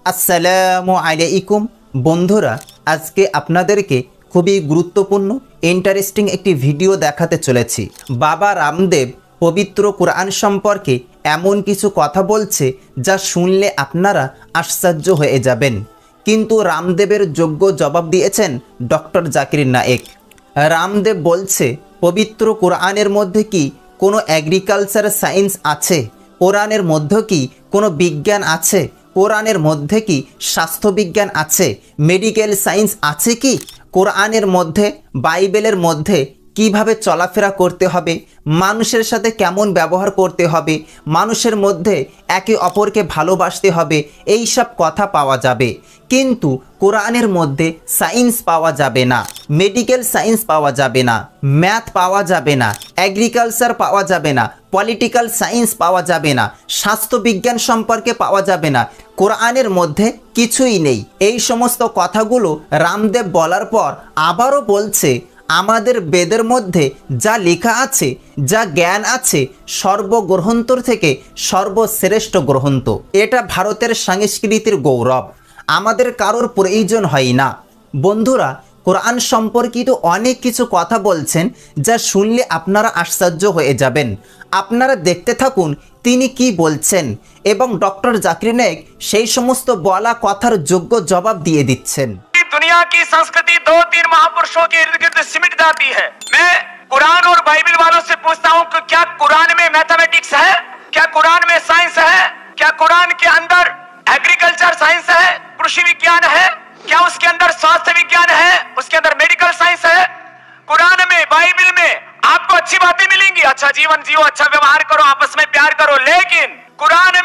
আসসালামু আলাইকুম বন্ধুরা, আজকে আপনাদেরকে খুবই গুরুত্বপূর্ণ ইন্টারেস্টিং একটি ভিডিও দেখাতে চলেছি। বাবা রামদেব পবিত্র কোরআন সম্পর্কে এমন কিছু কথা বলছে যা শুনলে আপনারা আশ্চর্য হয়ে যাবেন। কিন্তু রামদেবের যোগ্য জবাব দিয়েছেন ডক্টর জাকির নায়েক। রামদেব বলছে, পবিত্র কোরআনের মধ্যে কি কোনো এগ্রিকালচার সায়েন্স আছে? কোরআনের মধ্যে কি কোনো বিজ্ঞান আছে? কোরআনের মধ্যে কি স্বাস্থ্যবিজ্ঞান আছে? মেডিকেল সায়েন্স আছে কি? কোরআনের মধ্যে, বাইবেলের মধ্যে কিভাবে চলাফেরা করতে হবে, মানুষের সাথে কেমন ব্যবহার করতে হবে, মানুষের মধ্যে একে অপরকে ভালোবাসতে হবে, এই সব কথা পাওয়া যাবে। কিন্তু কোরআনের মধ্যে সায়েন্স পাওয়া যাবে না, মেডিকেল সায়েন্স পাওয়া যাবে না, ম্যাথ পাওয়া যাবে না, এগ্রিকালচার পাওয়া যাবে না, পলিটিক্যাল সায়েন্স পাওয়া যাবে না, স্বাস্থ্যবিজ্ঞান সম্পর্কে পাওয়া যাবে না। কোরআনের মধ্যে কিছুই নেই। এই সমস্ত কথাগুলো রামদেব বলার পর আবারও বলছে, আমাদের বেদের মধ্যে যা লেখা আছে, যা জ্ঞান আছে, সর্বগ্রন্থর থেকে সর্বশ্রেষ্ঠ গ্রন্থ। এটা ভারতের সংস্কৃতির গৌরব, আমাদের কারোর প্রয়োজন হয় না। বন্ধুরা, কোরআন সম্পর্কিত অনেক কিছু কথা বলছেন যা শুনলে আপনারা আশ্চর্য হয়ে যাবেন। আপনারা দেখতে থাকুন তিনি কি বলছেন, এবং ডক্টর জাকির নায়েক সেই সমস্ত বলা কথার যোগ্য জবাব দিয়ে দিচ্ছেন। दुनिया की संस्कृति 2-3 महापुरुषों के इर्द गिर्द सिमट जाती है। मैं कुरान और बाइबल वालों से पूछता हूँ कि क्या कुरान में मैथमेटिक्स है? क्या कुरान में साइंस है? क्या कुरान के अंदर एग्रीकल्चर साइंस है, कृषि विज्ञान है? क्या उसके अंदर स्वास्थ्य विज्ञान है, उसके अंदर मेडिकल साइंस है? कुरान में, बाइबल में आपको अच्छी बातें मिलेंगी, अच्छा जीवन जियो, अच्छा व्यवहार करो, आपस में प्यार करो, लेकिन कुरान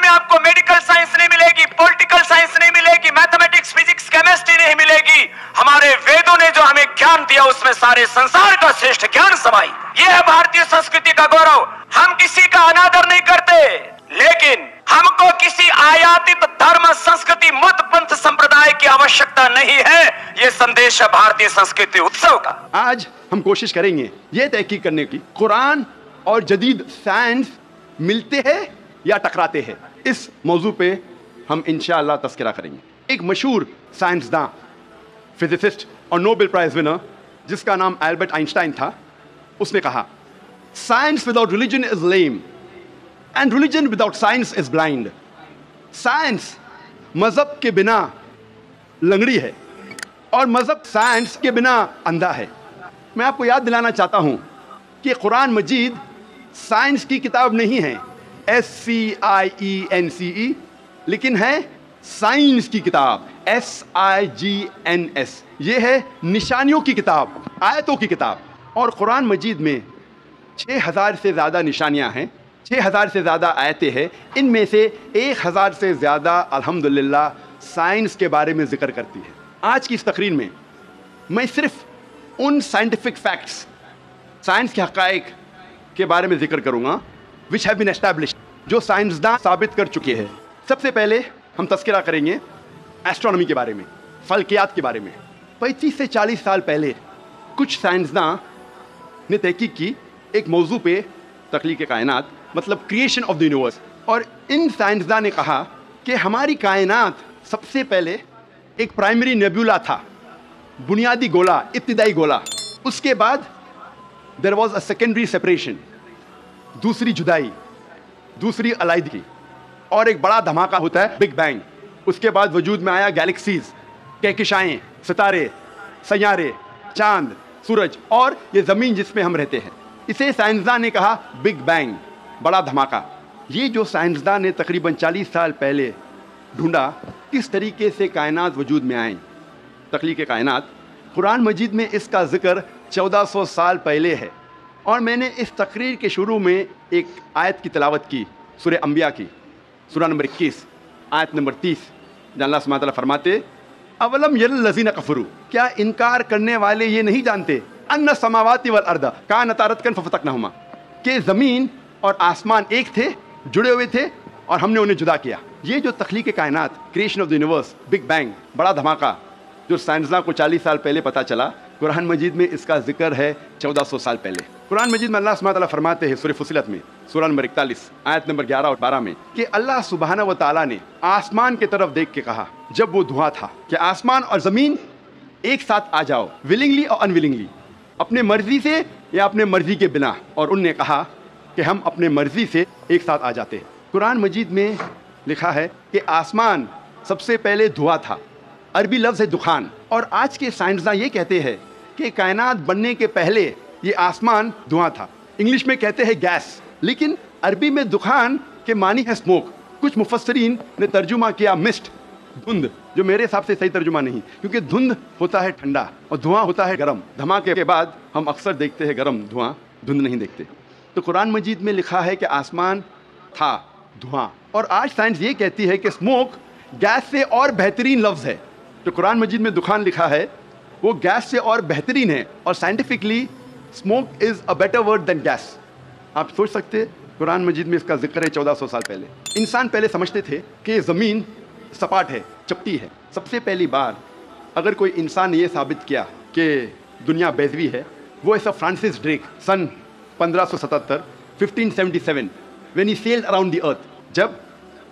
में आपको मेडिकल साइंस नहीं मिलेगी, पॉलिटिकल साइंस नहीं मिलेगी, मैथमेटिक्स, फिजिक्स, केमिस्ट्री नहीं मिलेगी। हमारे वेदों ने जो हमें ज्ञान दिया उसमें सारे संसार का श्रेष्ठ ज्ञान समाई। ये है भारतीय संस्कृति का गौरव। हम किसी का अनादर नहीं करते, लेकिन हमको किसी आयातित धर्म, संस्कृति, मत, पंथ, संप्रदाय की आवश्यकता नहीं है। ये संदेश है भारतीय संस्कृति उत्सव का। आज हम कोशिश करेंगे ये तहकीक करने की, कुरान और जदीद साइंस मिलते हैं या टकराते हैं। इस मौजू पे हम इंशाअल्लाह तस्करा करेंगे। एक मशहूर साइंसदान, फिजिसिस्ट और नोबेल प्राइज विनर जिसका नाम एल्बर्ट आइंस्टाइन था, उसने कहा, science without religion is lame and religion without science is blind. Science मजहब के बिना लंगड़ी है और मजहब साइंस के बिना अंधा है। मैं आपको याद दिलाना चाहता हूं कि कुरान मजीद साइंस की किताब नहीं है, SCIENCE, लेकिन है साइंस की किताब, SIGNS। ये है निशानियों की किताब, आयतों की किताब। और कुरान मजीद में 6000 से ज़्यादा निशानियां हैं, 6000 से ज़्यादा आयतें हैं। इनमें से 1000 से ज़्यादा अल्हम्दुलिल्लाह साइंस के बारे में ज़िक्र करती है। आज की इस तकरीर में मैं सिर्फ उन साइंटिफिक फैक्ट्स, साइंस के हक़ाइक़ के बारे में जिक्र करूंगा विच हैव बीन एस्टैब्लिश्ड, जो साइंसदान साबित कर चुके हैं। सबसे पहले हम तस्करा करेंगे एस्ट्रोनॉमी के बारे में, फल्कियात के बारे में। 35 से 40 साल पहले कुछ साइंसदान ने तहकीक की एक मौजू पे, तख्लीक़ कायनात, मतलब क्रिएशन ऑफ द यूनिवर्स। और इन साइंसदान ने कहा कि हमारी कायनात सबसे पहले एक प्राइमरी नेबुला था, बुनियादी गोला, इब्तिदाई गोला। उसके बाद there was a secondary separation, दूसरी जुदाई, दूसरी अलाइदगी, और एक बड़ा धमाका होता है बिग बैंग। उसके बाद वजूद में आया गैलेक्सीज, कहकशाएँ, सितारे, सैयारे, चांद, सूरज और ये ज़मीन जिसमें हम रहते हैं। इसे साइंसदान ने कहा बिग बैंग, बड़ा धमाका। ये जो साइंसदान ने तकरीबन 40 साल पहले ढूंढा किस तरीके से कायनात वजूद में आए, तख्लीक़ कायनात, कुरान मजीद में इसका ज़िक्र 1400 साल पहले है। और मैंने इस तकरीर के शुरू में एक आयत की तिलावत की, सूरह अंबिया की, सूरह नंबर 21, आयत नंबर 30, जहाँ अल्लाह सुब्हानहू व तआला फरमाते, अवलम यरल लज़ीना कफ़रू, क्या इनकार करने वाले ये नहीं जानते, अन्ना समावाति वल अर्द कानता रतकन फफतकनहुमा, कि ज़मीन और आसमान एक थे, जुड़े हुए थे, और हमने उन्हें जुदा किया। ये जो तख्लीक़ कायनात, creation of the universe, big bang, बड़ा धमाका, जो साइंसदान को 40 साल पहले पता चला, कुरान मजीद में इसका जिक्र है 1400 साल पहले। कुरान मजीद में अल्लाह सुब्हानहू व तआला फरमाते हैं सूरह फुसिलत में सूरा नंबर 41 आयत नंबर 11 और 12 में कि अल्लाह सुब्हानहू व तआला ने आसमान की तरफ देख के कहा जब वो धुआं था कि आसमान और ज़मीन एक साथ आ जाओ, विलिंगली और अनविलिंगली, अपने मर्जी से या अपने मर्जी के बिना। और उनने कहा कि हम अपने मर्जी से एक साथ आ जाते हैं। कुरान मजीद में लिखा है कि आसमान सबसे पहले धुआं था, अरबी लफ्ज़ है दुखान। और आज के साइंसदान ये कहते हैं कि कायनात बनने के पहले ये आसमान धुआं था। इंग्लिश में कहते हैं गैस, लेकिन अरबी में दुखान के मानी है स्मोक। कुछ मुफस्सरीन ने तर्जुमा किया मिस्ट, धुंध, जो मेरे हिसाब से सही तर्जुमा नहीं, क्योंकि धुंध होता है ठंडा और धुआं होता है गर्म। धमाके के बाद हम अक्सर देखते हैं गर्म धुआं, धुंध नहीं देखते। तो कुरान मजीद में लिखा है कि आसमान था धुआं। और आज साइंस ये कहती है कि स्मोक गैस से और बेहतरीन लफ्ज़ है। जो कुरान मजीद में दुखान लिखा है वो गैस से और बेहतरीन है, और scientifically smoke is a better word than gas. आप सोच सकते हैं कुरान मजीद में इसका जिक्र है 1400 साल पहले। इंसान पहले समझते थे कि ज़मीन सपाट है, चपटी है। सबसे पहली बार अगर कोई इंसान ने ये साबित किया कि दुनिया बेज़वी है, वो ऐसा फ्रांसिस ड्रेक सन 1577 1577 when he sailed around the earth, जब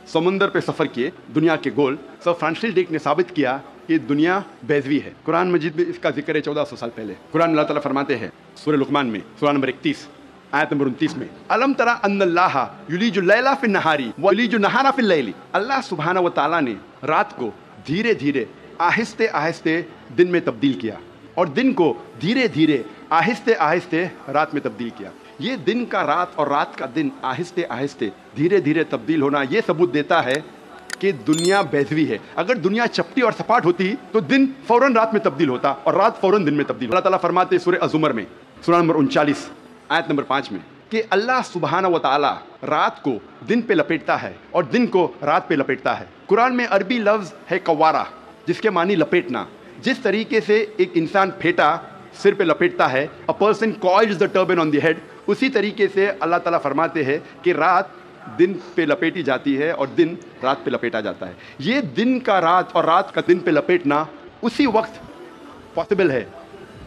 समुंदर पे सफ़र किए दुनिया के गोल, सर फ्रांसिस ड्रेक ने साबित किया कि दुनिया बेज़वी है। कुरान मजीद में इसका जिक्र है 1400 साल पहले। कुरान अल्लाह ताला फरमाते हैं सूरह लुक़मान में सूरा नंबर 31 आयत नंबर 29 में, अलम तरा अन्नल्लाह युलीजुल लैला फिन नहारी व युलीजुल नहारा फिल लैली। अल्लाह सुब्हानहू व तआला ने रात को धीरे धीरे आहिस्ते आहिस्ते दिन में तब्दील किया, और दिन को धीरे धीरे आहिस्ते आहिस्ते रात में तब्दील किया। ये दिन का रात और रात का दिन आहिस्ते आहिस्ते धीरे धीरे तब्दील होना ये सबूत देता है कि दुनिया बेज़वी है। अगर दुनिया चपटी और सपाट होती तो दिन फौरन रात में तब्दील होता और रात फौरन दिन में तब्दील। अल्लाह ताला फरमाते सूरह अज़ुमर में सूरा नंबर 39 आयत नंबर 5 में कि अल्लाह सुब्हानहू व तआला रात को दिन पे लपेटता है और दिन को रात पे लपेटता है। कुरान में अरबी लफ्ज़ है कवारा, जिसके मानी लपेटना। जिस तरीके से एक इंसान फेटा सिर पे लपेटता है, a person coils the turban on the head, उसी तरीके से अल्लाह ताला फरमाते हैं कि रात दिन पे लपेटी जाती है और दिन रात पे लपेटा जाता है। ये दिन का रात और रात का दिन पे लपेटना उसी वक्त पॉसिबल है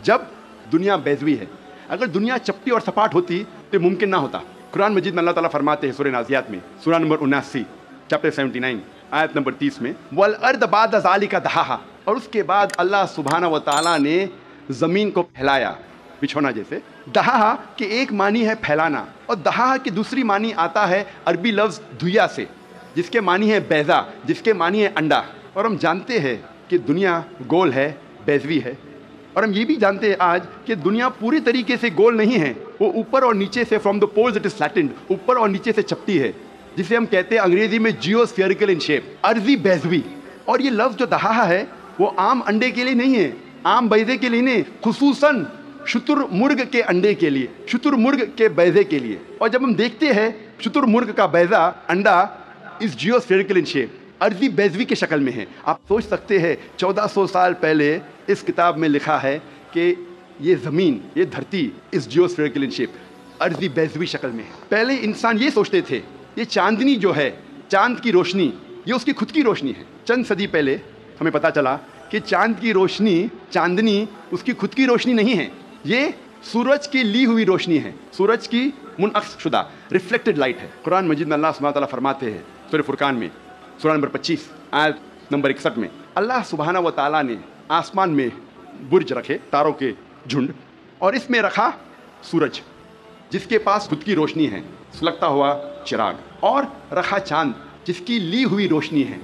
जब दुनिया बेज़वी है। अगर दुनिया चपटी और सपाट होती तो मुमकिन ना होता। कुरान मजीद में अल्लाह ताला फरमाते हैं सूरह नाज़ियात में सूरा नंबर 79 चैप्टर 79 आयत नंबर 30 में, वल अर्द बाद ज़ालिका दहाहा, और उसके बाद अल्लाह सुब्हानहू व तआला ने ज़मीन को फैलाया बिछोना जैसे। दहाहा के एक मानी है फैलाना, और दहाहा की दूसरी मानी आता है अरबी लफ्ज़ धुइया से, जिसके मानी है बैज़ा, जिसके मानी है अंडा। और हम जानते हैं कि दुनिया गोल है, बेज़वी है, और हम ये भी जानते हैं आज कि दुनिया पूरी तरीके से गोल नहीं है। वो ऊपर और नीचे से from the poles it is flattened, ऊपर और नीचे से चपटी है, जिसे हम कहते हैं अंग्रेजी में जियोस्फेरिकल इन शेप, अर्जी बेज़वी। और ये लफ्ज़ जो दहाहा है वो आम अंडे के लिए नहीं है, आम बैज़े के लिए नहीं, खुसूसन शुतुरमुर्ग के अंडे के लिए, शुतुरमुर्ग के बैज़े के लिए। और जब हम देखते हैं शुतुरमुर्ग का बैज़ा अंडा इस जियोस्फेरिकल इन शेप, अर्जी बेज़वी के शक्ल में है। आप सोच सकते हैं 1400 साल पहले इस किताब में लिखा है कि ये ज़मीन, ये धरती इस जियोस्फेरिकल इन शेप, अर्जी बेज़वी शक्ल में है। पहले इंसान ये सोचते थे ये चांदनी जो है, चांद की रोशनी, ये उसकी खुद की रोशनी है। चंद सदी पहले हमें पता चला कि चांद की रोशनी, चांदनी उसकी खुद की रोशनी नहीं है, ये सूरज की ली हुई रोशनी है, सूरज की मुनअक्स शुदा रिफ्लेक्टेड लाइट है। कुरान मजीद में अल्लाह सुब्हानहू व तआला फरमाते हैं सूरह फुरकान में सूरा नंबर 25 आयत नंबर 61 में, अल्लाह सुब्हानहू व तआला ने आसमान में बुर्ज रखे, तारों के झुंड, और इसमें रखा सूरज जिसके पास खुद की रोशनी है, सुलगता हुआ चिराग, और रखा चांद जिसकी ली हुई रोशनी है।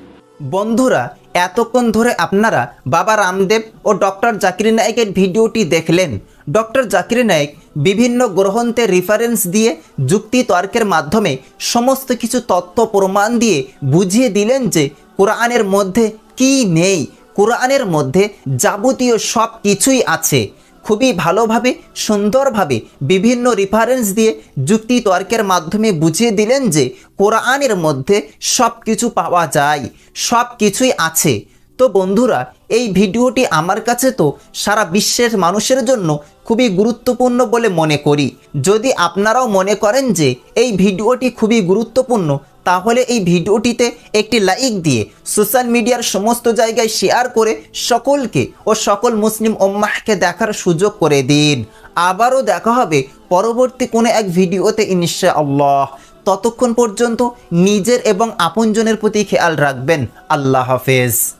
বন্ধুরা, এতক্ষণ ধরে আপনারা বাবা রামদেব ও ডক্টর জাকির নায়েকের ভিডিওটি দেখলেন। ডক্টর জাকির নায়েক বিভিন্ন গ্রন্থের রেফারেন্স দিয়ে যুক্তি তর্কের মাধ্যমে সমস্ত কিছু তথ্য প্রমাণ দিয়ে বুঝিয়ে দিলেন যে কোরআনের মধ্যে কি নেই। কোরআনের মধ্যে যাবতীয় সব কিছুই আছে। খুবই ভালোভাবে সুন্দরভাবে বিভিন্ন রেফারেন্স দিয়ে যুক্তি তর্কের মাধ্যমে বুঝিয়ে দিলেন যে কোরআনের মধ্যে সব কিছু পাওয়া যায়, সব কিছুই আছে। তো বন্ধুরা, এই ভিডিওটি আমার কাছে তো সারা বিশ্বের মানুষের জন্য খুবই গুরুত্বপূর্ণ বলে মনে করি। যদি আপনারাও মনে করেন যে এই ভিডিওটি খুবই গুরুত্বপূর্ণ, তাহলে এই ভিডিওটিতে একটি লাইক দিয়ে সোশ্যাল মিডিয়ার সমস্ত জায়গায় শেয়ার করে সকলকে ও সকল মুসলিম উম্মাহকে দেখার সুযোগ করে দিন। আবারও দেখা হবে পরবর্তী কোনো এক ভিডিওতে ইনশাআল্লাহ। ততক্ষণ পর্যন্ত নিজের এবং আপনজনের প্রতি খেয়াল রাখবেন। আল্লাহ হাফেজ।